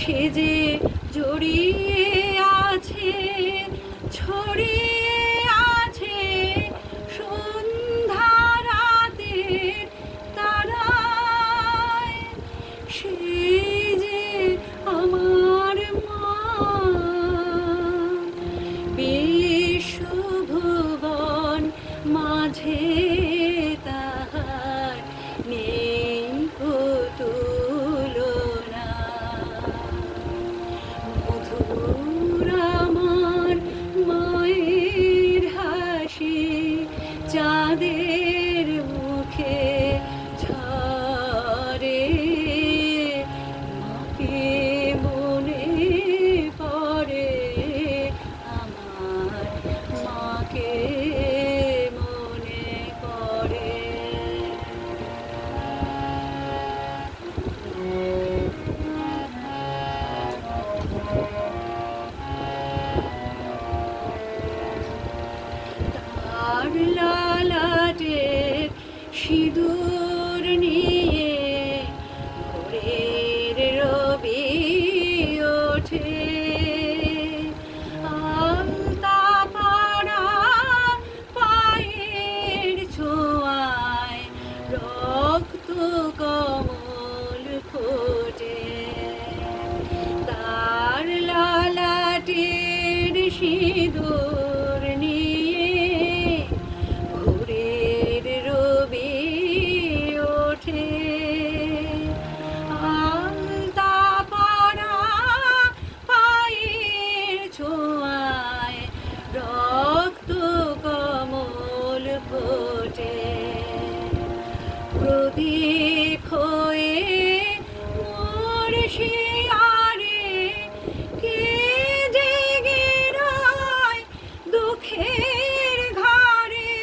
সে যে জড়িয়ে আছে, ছড়িয়ে আছে সন্ধ্যা রাতের তারায়। সেই যে আমার মা, বিশ্বভুবন মাঝে তাহার নেই তুলনা। মধুর আমার মায়ের হাসি, চাঁদের মুখে ঝরে। মাকে মনে পড়ে আমার, মাকে মনে পড়ে। তার লালাটের সিঁদুর নিয়ে ভোরের রবি ওঠে। আলতা পাড়া পায়ের ছোঁয়ায় রক্ত কমল ফোটে। তার লালাটের সিঁদুর নিয়ে ভোরের রবি ওঠে। আলতা পাড়া পায়ের ছোঁয়ায় রক্ত কমল ফোটে। প্রদীপ হয়ে মোর শিয়ারে কে জেগে রয় দুঃখের ঘরে।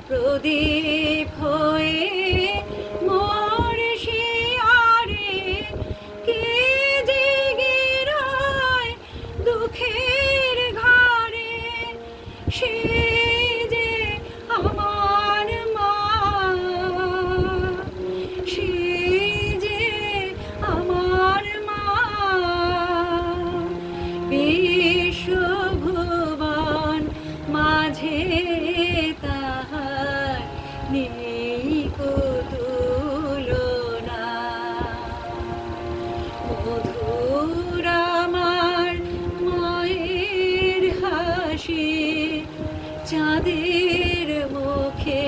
প্রদীপ হয়ে মোর শিয়ারে কে জেগে রয় দুঃখের ঘরে। সে যে আমার মা, সে যে আমার মা, বিশ্বভুবন মাঝে তাহার নেই তুলনা। মধুর আমার মায়ের হাসি, চাঁদের মুখে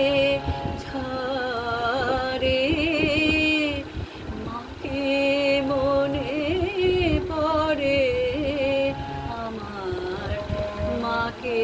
ঝরে। মাকে মনে পড়ে আমার, মাকে